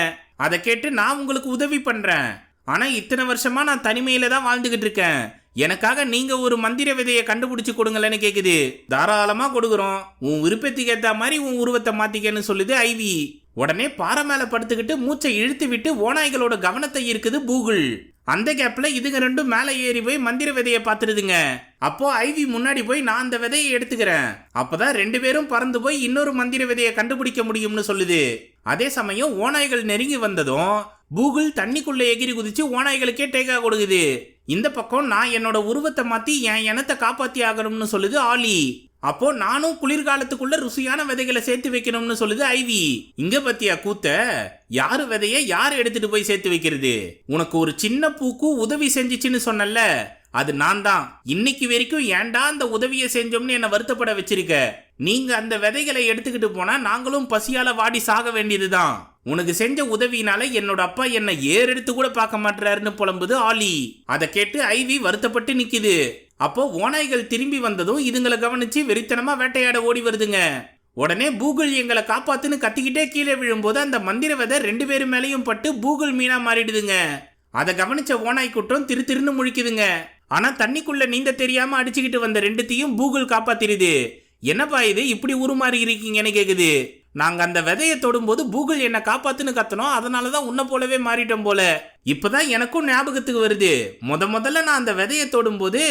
அதை கேட்டு நான் உங்களுக்கு உதவி பண்றேன், ஆனா இத்தனை வருஷமா நான் தனிமையில தான் வாழ்ந்துகிட்டு இருக்கேன், எனக்காக நீங்க ஒரு மந்திர விதையை கண்டுபிடிச்சு கொடுங்களேன்னு கேக்குது. தாராளமா கொடுக்குறோம், உன் விருப்பத்துக்கு ஏத்த மாதிரி உன் உருவத்தை மாத்திக்கன்னு சொல்லுது ஐவி. உடனே பாறை மேல படுத்துக்கிட்டு மூச்சை இழுத்து விட்டு ஓநாய்களோட கவனத்தை இருக்குது பூகுல். அந்த கேப்ல இதுங்க ரெண்டும் மேல ஏறி போய் மந்திர விதையை பார்த்துருதுங்க. அப்போ ஐவி முன்னாடி போய் நான் அந்த விதையை எடுத்துக்கிறேன், அப்பதான் ரெண்டு பேரும் பறந்து போய் இன்னொரு மந்திர விதையை கண்டுபிடிக்க முடியும்னு சொல்லுது. அதே சமயம் ஓநாய்கள் நெருங்கி வந்ததும் பூகுல் தண்ணிக்குள்ள எகிரி குதிச்சு ஓநாய்களுக்கே டேக்கா கொடுக்குது. இந்த பக்கம் நான் என்னோட உருவத்தை மாத்தி என் இனத்தை காப்பாத்தி ஆகணும்னு சொல்லுது ஆலி. அப்போ நானும் குளிர்காலத்துக்குள்ள ருசியான விதைகளை சேர்த்து வைக்கணும்னு சொல்லுது ஐவி. இங்க பத்தியா கூத்த, யாரு விதைய யாரு எடுத்துட்டு போய் சேர்த்து வைக்கிறது? உனக்கு ஒரு சின்ன பூக்கு உதவி செஞ்சிச்சுன்னு சொன்னல, அது நான் தான். இன்னைக்கு வரைக்கும் ஏன்டா அந்த உதவியை செஞ்சோம்னு என்ன வருத்தப்பட வச்சிருக்க. நீங்க அந்த விதைகளை எடுத்துக்கிட்டு போனா நாங்களும் பசியால வாடி சாக வேண்டியதுதான். உனக்கு செஞ்ச உதவினால என்னோட அப்பா என்ன ஏறெடுத்து கூட பார்க்க மாட்டாருன்னு புலம்புது ஆலி. அதை கேட்டு ஐவி வருத்தப்பட்டு நிக்குது. அப்போ ஓநாய்கள் திரும்பி வந்ததும் இதுங்களை கவனிச்சு வெறித்தனமா வேட்டையாட ஓடி வருதுங்க. உடனே பூகுல் எங்களை காப்பாத்துன்னு கத்திக்கிட்டே கீழே விழும்போது அந்த மந்திர விதை ரெண்டு பேரும் மேலையும் பட்டு பூகுல் மீனா மாறிடுதுங்க. அதை கவனிச்ச ஓநாய் கூட்டம் திரு திருன்னு முழிக்குதுங்க. ஆனா தண்ணிக்குள்ள நீந்த தெரியாம அடிச்சுக்கிட்டு வந்த ரெண்டுத்தையும் பூகுல் காப்பாத்திருது. என்னப்பா இது இப்படி உருமாறி இருக்கீங்கன்னு கேக்குது. நாங்க அந்த விதையை தொடும்போது பூகுல் என்ன காப்பாத்துன்னு கத்தனோம், அதனாலதான் உன்ன போலவே மாறிட்டோம் போல. இப்பதான் எனக்கும் ஞாபகத்துக்கு வருது, முதல்ல நான் அந்த விதையை தொடும்போது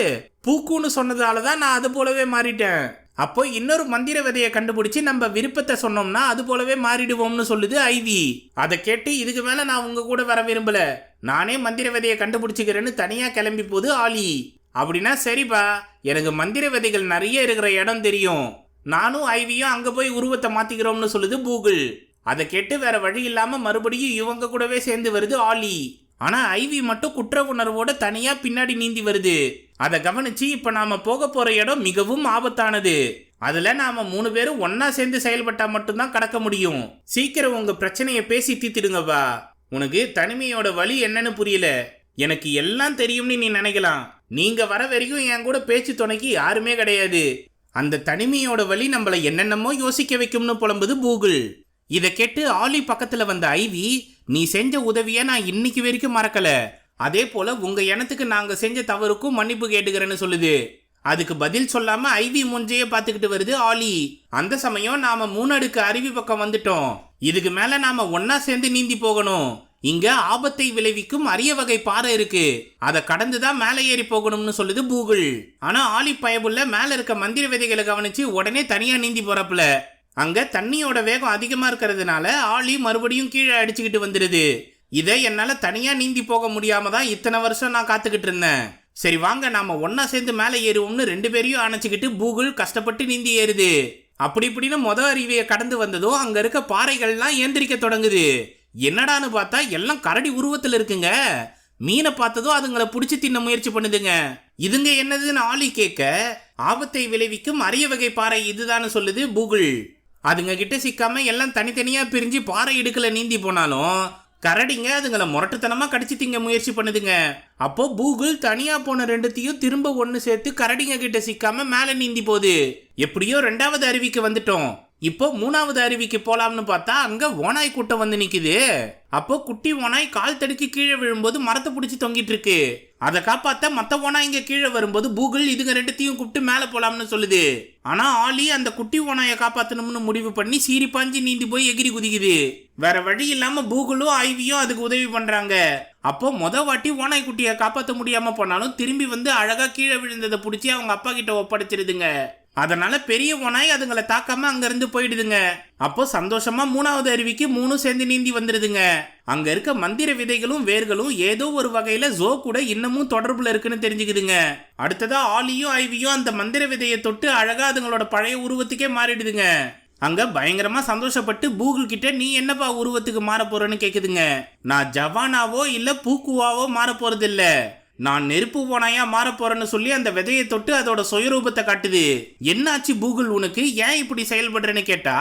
பூக்குன்னு சொன்னதாலதான் நான் அது போலவே மாறிட்டேன். அப்போ இன்னொரு மந்திர விதையை கண்டுபிடிச்சு நம்ம விருப்பத்தை சொன்னோம்னா அது போலவே மாறிடுவோம்னு சொல்லுது ஐவி. அதை கேட்டு இதுக்கு மேல நான் உங்க கூட வர விரும்பல, நானே மந்திர விதையை கண்டுபிடிச்சுக்கிறேன்னு தனியா கிளம்பி போகுது ஆலி. அப்படின்னா சரிப்பா, எனக்கு மந்திர விதைகள் நிறைய இருக்கிற இடம் தெரியும், நானும் ஐவியும் அங்க போய் உருவத்தை மாத்திக்கிறோம்னு சொல்லுது பூகுல். அதை கேட்டு வேற வழி இல்லாம மறுபடியும் இவங்க கூடவே சேர்ந்து வருது ஆலி. ஆனா ஐவி மட்டும் குற்ற உணர்வோட தனியா பின்னாடி நீந்தி வருது. அதை கவனிச்சு இப்ப நாம போக போற இடம் மிகவும் ஆபத்தானது, அதுல நாம 3 பேரும் ஒன்னா சேர்ந்து செயல்பட்டா மட்டும்தான் கடக்க முடியும். சீக்கிரம் உங்க பிரச்சனையை பேசி தீர்த்திடுங்கப்பா. உனக்கு தனிமையோட வழி என்னன்னு புரியல, எனக்கு எல்லாம் தெரியும்னு நீ நினைக்கலாம், நீங்க வர வரைக்கும் என் கூட பேச்சு துணைக்கு யாருமே கிடையாது. அந்த தனிமையோட வழி நம்மளை என்னென்னமோ யோசிக்க வைக்கும்னு புலம்புது பூகுல். இதை கேட்டு ஆலி பக்கத்துல வந்த ஐவி, நீ செஞ்ச உதவிய நான் இன்னைக்கு வரைக்கும் மறக்கல, அதே போல உங்க இனத்துக்கு நாங்க செஞ்ச தவறுக்கும் மன்னிப்பு கேட்டுக்கிறேன்னு சொல்லுது. அதுக்கு பதில் சொல்லாம ஐவி மூஞ்சையே பார்த்துக்கிட்டு வருது ஆலி. அந்த சமயம் நாம 3 அடுக்கு அருவி பக்கம் வந்துட்டோம். இதுக்கு மேல நாம ஒன்னா சேர்ந்து நீந்தி போகணும். இங்க ஆபத்தை விளைவிக்கும் அரிய வகை பாறை இருக்கு, அதை கடந்துதான் மேலே ஏறி போகணும்னு சொல்லுது பூகுல். ஆனா ஆலி பயபுள்ள மேல இருக்க மந்திர விதைகளை கவனிச்சு உடனே தனியா நீந்தி போறப்பல அங்க தண்ணியோட வேகம் அதிகமா இருக்கிறதுனால ஆலி மறுபடியும் கீழே அடிச்சுக்கிட்டு வந்துடுது. இதை என்னால தனியா நீந்தி போக முடியாம தான் இத்தனை வருஷம் நான் காத்துக்கிட்டு இருந்தேன். சரி வாங்க நாம ஒன்னா சேர்ந்து மேலே ஏறுவோம்னு 2 பேரையும் அணைச்சிக்கிட்டு பூகுல் கஷ்டப்பட்டு நீந்தி ஏறுது. அப்படி இப்படின்னு அருவியை கடந்து வந்ததும் அங்க இருக்க பாறைகள்லாம் ஏந்திரிக்க தொடங்குது. என்னடான்னு பார்த்தா எல்லாம் கரடி உருவத்துல இருக்குங்க. மீனை பார்த்ததும் அதுங்களை பிடிச்சி தின்ன முயற்சி பண்ணுதுங்க. இதுங்க என்னதுன்னு ஆலி கேட்க, ஆபத்தை விளைவிக்கும் அரிய வகை பாறை இதுதான்னு சொல்லுது பூகுல். அதுங்க கிட்ட சிக்காம எல்லாம் தனித்தனியா பிரிஞ்சு பாறை இடுக்கல நீந்தி போனாலும் கரடிங்க அதுங்களை முரட்டுத்தனமா கடிச்சு திங்க முயற்சி பண்ணுதுங்க. அப்போ பூகுல் தனியா போன ரெண்டுத்தையும் திரும்ப ஒன்னு சேர்த்து கரடிங்க கிட்ட சிக்காம மேல நீந்தி போகுது. எப்படியோ 2வது அருவிக்கு வந்துட்டோம். இப்போ 3வது அருவிக்கு போலாம்னு பார்த்தா அங்க ஓநாய் கூட்டம் வந்து நிக்குது. அப்போ குட்டி ஓநாய் கால் தடுக்கி கீழே விழும்போது மரத்தை பிடிச்சி தொங்கிட்டு இருக்கு. அதை காப்பாத்த மத்த ஓநாய் இங்க கீழே வரும்போது பூகுல் இதுங்க ரெண்டுத்தையும் கூப்பிட்டு மேல போலாம்னு சொல்லுது. ஆனா ஆலி அந்த குட்டி ஓநாயை காப்பாத்தணும்னு முடிவு பண்ணி சீறி பாஞ்சு நீந்தி போய் எகிரி குதிக்குது. வேற வழி இல்லாம பூகுலும் ஐவியும் அதுக்கு உதவி பண்றாங்க. அப்போ வாட்டி ஓநாய் குட்டியை காப்பாற்ற முடியாம போனாலும் திரும்பி வந்து அழகா கீழே விழுந்ததை பிடிச்சி அவங்க அப்பா கிட்ட ஒப்படைச்சிருதுங்க. அதனால பெரிய ஓநாய் அதுங்களை தாக்காம அங்க இருந்து போயிடுதுங்க. அப்போ சந்தோஷமா 3வது அருவிக்கு 3 சேர்ந்து நீந்தி வந்துடுதுங்க. அங்க இருக்க மந்திர விதைகளும் வேர்களும் ஏதோ ஒரு வகையில ஜோ கூட இன்னமும் தொடர்புல இருக்குன்னு தெரிஞ்சுக்குதுங்க. அடுத்ததா ஆலியும் ஐவியும் அந்த மந்திர விதையை தொட்டு அழகா அதுங்களோட பழைய உருவத்துக்கே மாறிடுதுங்க. அங்க பயங்கரமா சந்தோஷப்பட்டு பூகுல் கிட்ட நீ என்னப்பா உருவத்துக்கு மாற போறேன்னு கேக்குதுங்க. நான் ஜவானாவோ இல்ல பூக்குவாவோ மாற போறது இல்ல, நான் நெருப்பு ஓனாயா மாற போறேன்னு சொல்லி அந்த விதையை தொட்டு அதோட சுயரூபத்தை காட்டுது. என்னாச்சு பூகுல் உனக்கு, ஏன் இப்படி செயல்படுறேன்னு கேட்டா,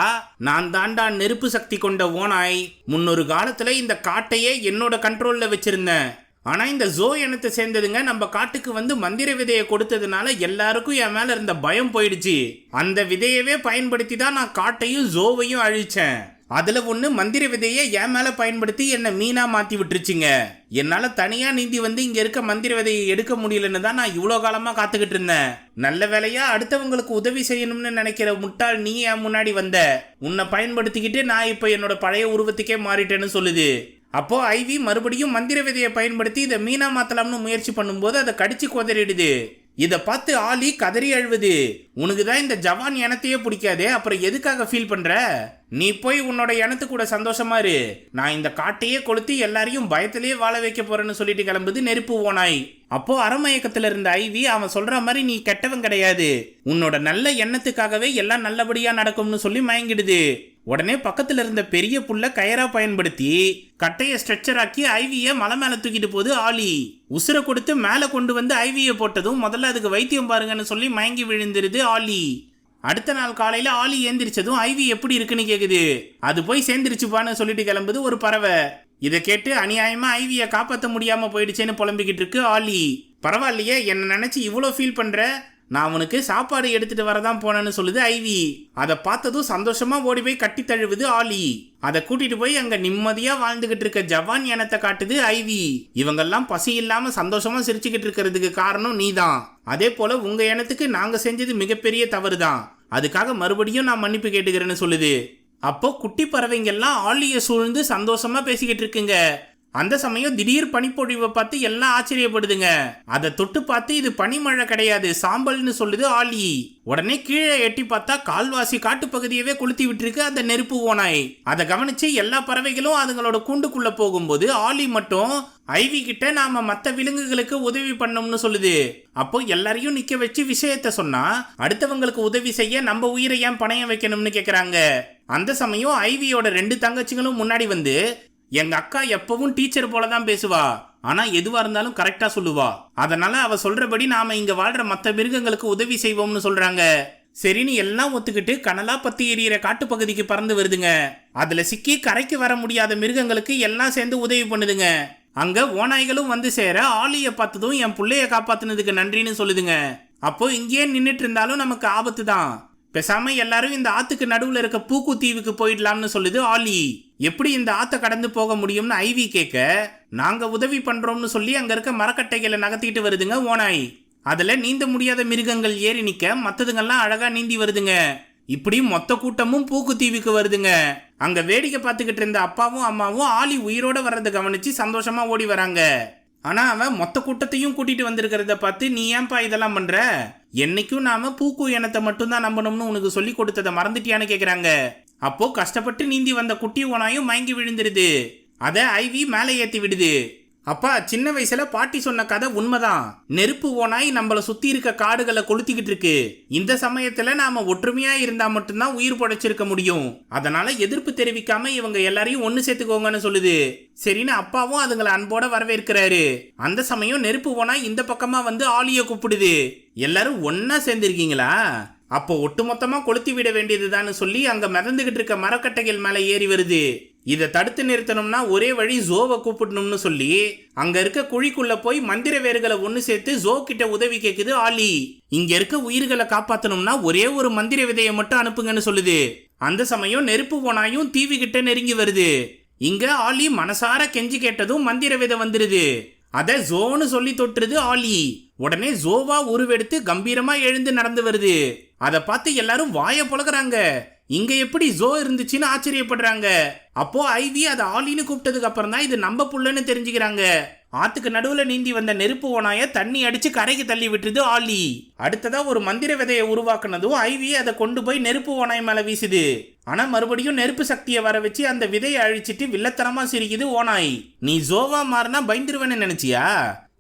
நான் தாண்டா நெருப்பு சக்தி கொண்ட ஓனாய். முன்னொரு காலத்துல இந்த காட்டையே என்னோட கண்ட்ரோல்ல வச்சிருந்தேன். ஆனா இந்த ஜோ இனத்தை சேர்ந்ததுங்க நம்ம காட்டுக்கு வந்து மந்திர விதையை கொடுத்ததுனால எல்லாருக்கும் என் மேல இருந்த பயம் போயிடுச்சு. அந்த விதையவே பயன்படுத்தி தான் நான் காட்டையும் ஜோவையும் அழிச்சேன். அதுல ஒண்ணு மந்திர விதையை என் மேல பயன்படுத்தி என்ன மீனா மாத்தி விட்டுருச்சுங்க. என்னால தனியா நீந்தி வந்து இங்க இருக்க மந்திர விதையை எடுக்க முடியலன்னு தான் நான் இவ்வளோ காலமா காத்துக்கிட்டு இருந்தேன். நல்ல வேலையா அடுத்தவங்களுக்கு உதவி செய்யணும்னு நினைக்கிற முட்டாள் நீ என் முன்னாடி வந்த. உன்னை பயன்படுத்திக்கிட்டு நான் இப்ப என்னோட பழைய உருவத்துக்கே மாறிட்டேன்னு சொல்லுது. அப்போ ஐவி மறுபடியும் மந்திர விதையை பயன்படுத்தி இதை மீனா மாத்தலாம்னு முயற்சி பண்ணும்போது அதை கடிச்சு கொதறிடுது. இதை பார்த்து ஆலி கதறி அழுவுது. உனக்கு தான் இந்த ஜவான் இனத்தையே பிடிக்காதே, அப்புறம் எதுக்காக ஃபீல் பண்ற? நீ போய் உன்னோட இனத்து கூட சந்தோஷமா இரு. நான் இந்த காட்டையே கொளுத்தி எல்லாரையும் பயத்திலேயே வாழ வைக்க போறேன்னு சொல்லிட்டு கிளம்புது நெருப்பு ஓனாய். அப்போ அரமயக்கத்துல இருந்த ஐவி அவன் சொல்ற மாதிரி நீ கெட்டவன் கிடையாது, உன்னோட நல்ல எண்ணத்துக்காகவே எல்லாம் நல்லபடியா நடக்கும்னு சொல்லி மயங்கிடுது. உடனே பக்கத்துல இருந்த பெரிய புல்ல கயரா பயன்படுத்தி கட்டைய ஸ்ட்ரெச்சர் ஆக்கி ஐவிய மலை மேல தூக்கிட்டு போது ஆலி. உசுர கொடுத்து மேல கொண்டு வந்து ஐவிய போட்டதும் முதல்ல அதுக்கு வைத்தியம் பாருங்கன்னு சொல்லி மயங்கி விழுந்துருது ஆலி. அடுத்த நாள் காலையில ஆலி ஏந்திரிச்சதும் ஐவி எப்படி இருக்குன்னு கேக்குது. அது போய் சேர்ந்துருச்சுப்பான்னு சொல்லிட்டு கிளம்புது ஒரு பறவை. இதை கேட்டு அநியாயமா ஐவிய காப்பாற்ற முடியாம போயிடுச்சேன்னு புலம்பிக்கிட்டு இருக்கு ஆலி. பரவாயில்லையே, என்ன நினைச்சு இவ்வளோ ஃபீல் பண்ற, நான் உனக்கு சாப்பாடு எடுத்துட்டு வரதான் போனேன்னு சொல்லுது ஐவி. அதை பார்த்ததும் சந்தோஷமா ஓடி போய் கட்டி தழுவுது ஆலி. அதை கூட்டிட்டு போய் அங்க நிம்மதியா வாழ்ந்துகிட்டு இருக்க ஜவான் இனத்தை காட்டுது ஐவி. இவங்கெல்லாம் பசி இல்லாம சந்தோஷமா சிரிச்சுக்கிட்டு இருக்கிறதுக்கு காரணம் நீதான். அதே போல உங்க இனத்துக்கு நாங்க செஞ்சது மிகப்பெரிய தவறு தான், அதுக்காக மறுபடியும் நான் மன்னிப்பு கேட்டுக்கிறேன்னு சொல்லுது. அப்போ குட்டி பறவைங்க எல்லாம் ஆலிய சூழ்ந்து சந்தோஷமா பேசிக்கிட்டு இருக்குங்க. அந்த சமயம் திடீர் பனிப்பொழிவை பார்த்து எல்லாம் ஆச்சரியப்படுதுங்க. அதை தொட்டு பார்த்து இது பனிமழை கிடையாது, சாம்பல்னு சொல்லுது ஆலி. உடனே கீழே எட்டி பார்த்தா கால்வாசி காட்டு பகுதியவே கொளுத்தி விட்டுருக்கு அந்த நெருப்பு ஓனாய். அதை கவனிச்சு எல்லா பறவைகளும் அதுங்களோட கூண்டுக்குள்ள போகும்போது ஆலி மட்டும் ஐவி கிட்ட நாம மற்ற விலங்குகளுக்கு உதவி பண்ணோம்னு சொல்லுது. அப்போ எல்லாரையும் நிக்க வச்சு விஷயத்த சொன்னா அடுத்தவங்களுக்கு உதவி செய்ய நம்ம உயிரை ஏன் பணையம் வைக்கணும்னு கேக்குறாங்க. அந்த சமயம் ஐவியோட 2 தங்கச்சிகளும் முன்னாடி வந்து, எங்க அக்கா எப்பவும் டீச்சர் போலதான் பேசுவா, ஆனா எதுவா இருந்தாலும் கரெக்டா சொல்லுவா, அதனால அவ சொல்றபடி நாம இங்க வாழ்ற மற்ற மிருகங்களுக்கு உதவி செய்வோம்னு சொல்றாங்க. சரின்னு எல்லாம் ஒத்துக்கிட்டு கனலா பத்தி எரியிற காட்டு பகுதிக்கு பறந்து வருதுங்க. அதுல சிக்கி கரைக்கு வர முடியாத மிருகங்களுக்கு எல்லாம் சேர்ந்து உதவி பண்ணுதுங்க. அங்க ஓநாய்களும் வந்து சேர ஆலிய பார்த்ததும் என் புள்ளைய காப்பாத்துனதுக்கு நன்றின்னு சொல்லுதுங்க. அப்போ இங்கேயே நின்றுட்டு இருந்தாலும் நமக்கு ஆபத்து தான், பேசாம எல்லாரும் இந்த ஆத்துக்கு நடுவுல இருக்க பூக்கு தீவுக்கு போயிடலாம்னு சொல்லுது ஆலி. எப்படி இந்த ஆத்தை கடந்து போக முடியும்னு ஐவி கேட்க, நாங்க உதவி பண்றோம்னு சொல்லி அங்க இருக்க மரக்கட்டைகளை நகர்த்திட்டு வருதுங்க ஓனாய். அதுல நீந்த முடியாத மிருகங்கள் ஏறி நிக்க மத்ததுங்கெல்லாம் அழகா நீந்தி வருதுங்க. இப்படி மொத்த கூட்டமும் பூக்கு தீவுக்கு வருதுங்க. அங்க வேடிக்கை பார்த்துக்கிட்டு இருந்த அப்பாவும் அம்மாவும் ஆலி உயிரோட வர்றதை கவனிச்சு சந்தோஷமா ஓடி வராங்க. ஆனா அவன் மொத்த கூட்டத்தையும் கூட்டிட்டு வந்திருக்கிறத பார்த்து, நீ ஏன்பா இதெல்லாம் பண்ற, என்னைக்கும் நாம பூக்கு இனத்தை மட்டும்தான் நம்பணும்னு உனக்கு சொல்லி கொடுத்ததை மறந்துட்டியான்னு கேக்குறாங்க. அப்போ கஷ்டப்பட்டு நீந்தி வந்த குட்டி ஓனாயும் மயங்கி விழுந்துருது. அதை ஐவி மேலே ஏத்தி விடுது. அப்பா, சின்ன வயசுல பாட்டி சொன்ன கதை உண்மைதான், நெருப்பு ஓனாய் நம்மள சுத்தி இருக்க காடுகளை கொளுத்திக்கிட்டு இருக்கு. இந்த சமயத்துல நாம ஒற்றுமையா இருந்தா மட்டும்தான் உயிர் படைச்சிருக்க முடியும், அதனால எதிர்ப்பு தெரிவிக்காம இவங்க எல்லாரையும் ஒண்ணு சேர்த்துக்கோங்கன்னு சொல்லுது. சரின்னு அப்பாவும் அதுங்களை அன்போட வரவேற்கிறாரு. அந்த சமயம் நெருப்பு ஓனாய் இந்த பக்கமா வந்து ஆலிய கூப்பிடுது. எல்லாரும் ஒன்னா சேர்ந்திருக்கீங்களா, அப்போ ஒட்டுமொத்தமா கொளுத்தி விட வேண்டியதுதான்னு சொல்லி அங்க மிதந்துகிட்டு இருக்க மரக்கட்டைகள் மேல ஏறி வருது. இதை தடுத்து நிறுத்தணும்னா ஒரே வழி ஜோவை கூப்பிடணும்னு சொல்லி அங்க இருக்க குழிக்குள்ள போய் மந்திர வேர்களை ஒண்ணு சேர்த்து ஜோ கிட்ட உதவி கேக்குது ஆலி. இங்க இருக்க உயிர்களை காப்பாத்தணும்னா ஒரே ஒரு மந்திர விதையை மட்டும் அனுப்புங்கன்னு சொல்லுது. அந்த சமயம் நெருப்பு ஓனாயும் தீவு கிட்ட நெருங்கி வருது. இங்க ஆலி மனசார கெஞ்சி கேட்டதும் மந்திர விதை வந்துருது. அத ஜோன்னு சொல்லி தொட்டுருது ஆலி. உடனே ஜோவா உருவெடுத்து கம்பீரமா எழுந்து நடந்து வருது. அதை பார்த்து எல்லாரும் வாய பொளக்குறாங்க. இங்க எப்படி ஜோ இருந்துச்சுன்னு ஆச்சரியப்படுறாங்க. அப்போ ஐவி அதை ஆலின்னு கூப்பிட்டதுக்கு அப்புறம் தான் இது நம்ம புள்ளன்னு தெரிஞ்சுக்கிறாங்க. ஆத்துக்கு நடுவுல நீந்தி வந்த நெருப்பு ஓனாய தண்ணி அடிச்சு கரைக்கு தள்ளி விட்டுருது ஆலி. அடுத்ததா ஒரு மந்திர விதையை உருவாக்குனதும் ஐவி அதை கொண்டு போய் நெருப்பு ஓனாய் மேல வீசுது. ஆனா மறுபடியும் நெருப்பு சக்தியை வர வச்சு அந்த விதையை அழிச்சிட்டு வில்லத்தனமா சிரிக்குது ஓனாய். நீ ஜோவா மாறினா பயந்துருவேன்னு நினைச்சியா,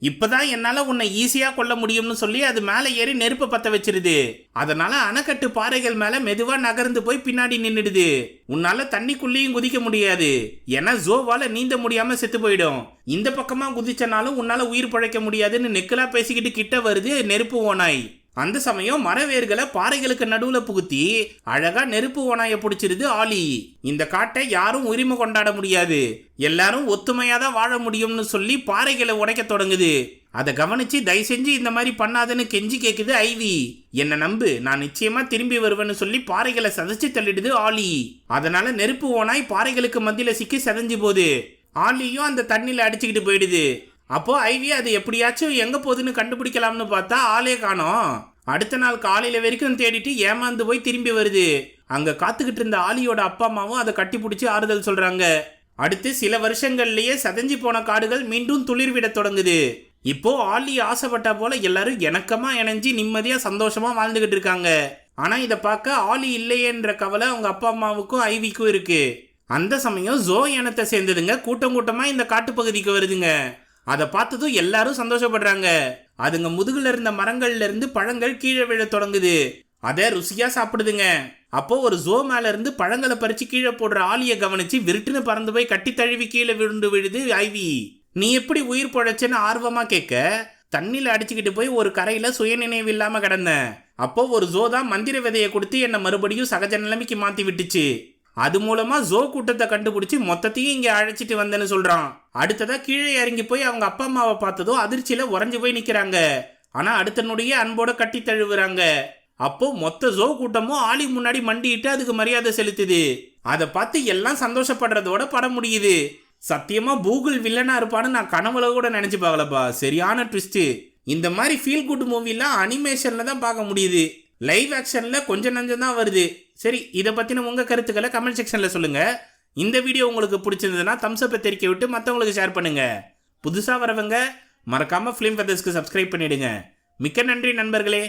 இப்பதான் என்னால உன்னை ஈஸியா கொல்ல முடியும்னு சொல்லி அது மேல ஏறி நெருப்பை பத்த வச்சிருது. அதனால அணைக்கட்டு பாறைகள் மேல மெதுவா நகர்ந்து போய் பின்னாடி நின்னுடுது. உன்னால தண்ணிக்குள்ளேயும் குதிக்க முடியாது, ஏன்னா ஜோவால நீந்த முடியாம செத்து போயிடும். இந்த பக்கமா குதிச்சனாலும் உன்னால உயிர் பழைக்க முடியாதுன்னு நெக்கலா பேசிக்கிட்டு கிட்ட வருது நெருப்பு ஓநாய். அந்த சமயம் மரவேர்களை பாறைகளுக்கு நடுவுல புகுத்தி அழகா நெருப்பு ஓனாய பிடிச்சிருது ஆலி. இந்த காட்டை யாரும் உரிமை கொண்டாட முடியாது, எல்லாரும் ஒத்துமையா தான் வாழ முடியும்னு சொல்லி பாறைகளை உடைக்க தொடங்குது. அதை கவனிச்சு தயவு செஞ்சு இந்த மாதிரி பண்ணாதுன்னு கெஞ்சி கேக்குது ஐவி. என்ன நம்பு, நான் நிச்சயமா திரும்பி வருவேன்னு சொல்லி பாறைகளை சதைச்சு தள்ளிடுது ஆலி. அதனால நெருப்பு ஓனாய் பாறைகளுக்கு மத்தியில சிக்கி சதைஞ்சு போகுது. ஆலியும் அந்த தண்ணியில அடிச்சுக்கிட்டு போயிடுது. அப்போ ஐவி அது எப்படியாச்சும் எங்க போகுதுன்னு கண்டுபிடிக்கலாம்னு பார்த்தா ஆளே காணோம். அடுத்த நாள் காலையில வரைக்கும் தேடிட்டு ஏமாந்து போய் திரும்பி வருது. அங்க காத்துக்கிட்டு இருந்த ஆலியோட அப்பா அம்மாவும் அதை கட்டி பிடிச்சி ஆறுதல் சொல்றாங்க. அடுத்து சில வருஷங்கள்லயே சதைஞ்சு போன காடுகள் மீண்டும் துளிர்விட தொடங்குது. இப்போ ஆலி ஆசைப்பட்டா போல எல்லாரும் இணக்கமா இணைஞ்சு நிம்மதியா சந்தோஷமா வாழ்ந்துகிட்டு இருக்காங்க. ஆனா இதை பார்க்க ஆலி இல்லையேன்ற கவலை அவங்க அப்பா அம்மாவுக்கும் ஐவிக்கும் இருக்கு. அந்த சமயம் ஜோ இனத்தை சேர்ந்ததுங்க கூட்டம் கூட்டமா இந்த காட்டுப்பகுதிக்கு வருதுங்க. அதை பார்த்ததும் எல்லாரும் சந்தோஷப்படுறாங்க. அதுங்க முதுகுல இருந்த மரங்கள்ல இருந்து பழங்கள் கீழே விழ தொடங்குது. அதை ருசியா சாப்பிடுதுங்க. அப்போ ஒரு ஜோ மேல இருந்து பழங்களை பறிச்சு கீழே போடுற ஆலிய கவனிச்சு விருட்டுன்னு பறந்து போய் கட்டி தழுவி கீழே விழுந்து விழுது ஐவி. நீ எப்படி உயிர் பழைச்சேன்னு ஆர்வமா கேட்க தண்ணியில அடிச்சுக்கிட்டு போய் ஒரு கரையில சுயநினைவு இல்லாம கிடந்த. அப்போ ஒரு ஜோ தான் மந்திர விதையை கொடுத்து என்னை மறுபடியும் சகஜ நிலைமைக்கு மாத்தி விட்டுச்சு. அது மூலமா ஜோ கூட்டத்தை கண்டுபிடிச்சு மொத்தத்தையும் இங்க அழைச்சிட்டு வந்தேன்னு சொல்றான். அடுத்ததா கீழே இறங்கி போய் அவங்க அப்பா அம்மாவை பார்த்ததும் அதிர்ச்சியில உறைஞ்சு போய் நிக்கிறாங்க. ஆனா அடுத்த நொடியே அன்போட கட்டி தழுவுறாங்க. அப்போ மொத்த ஜோ கூட்டமும் ஆலி முன்னாடி மண்டிட்டு அதுக்கு மரியாதை செலுத்துது. அதை பார்த்து எல்லாம் சந்தோஷப்படுறதோட படம் முடியுது. சத்தியமா கூகுள் வில்லனா இருப்பான்னு நான் கனவுல கூட நினைச்சு பார்க்கலப்பா. சரியான ட்விஸ்ட். இந்த மாதிரி ஃபீல் குட் மூவிலாம் அனிமேஷன்ல தான் பார்க்க முடியுது, லைவ் ஆக்ஷன்ல கொஞ்சம் நஞ்சம் தான் வருது. சரி, இதை பத்தின உங்க கருத்துக்களை கமெண்ட் செக்ஷன்ல சொல்லுங்க. இந்த வீடியோ உங்களுக்கு பிடிச்சிருந்ததுன்னா தம்ஸ் அப்பை தெரிக்க விட்டு மற்றவங்களுக்கு ஷேர் பண்ணுங்க. புதுசா வரவங்க மறக்காம ஃபிலிம் ஃபெதர்ஸ்க்கு சப்ஸ்கிரைப் பண்ணிடுங்க. மிக்க நன்றி நண்பர்களே.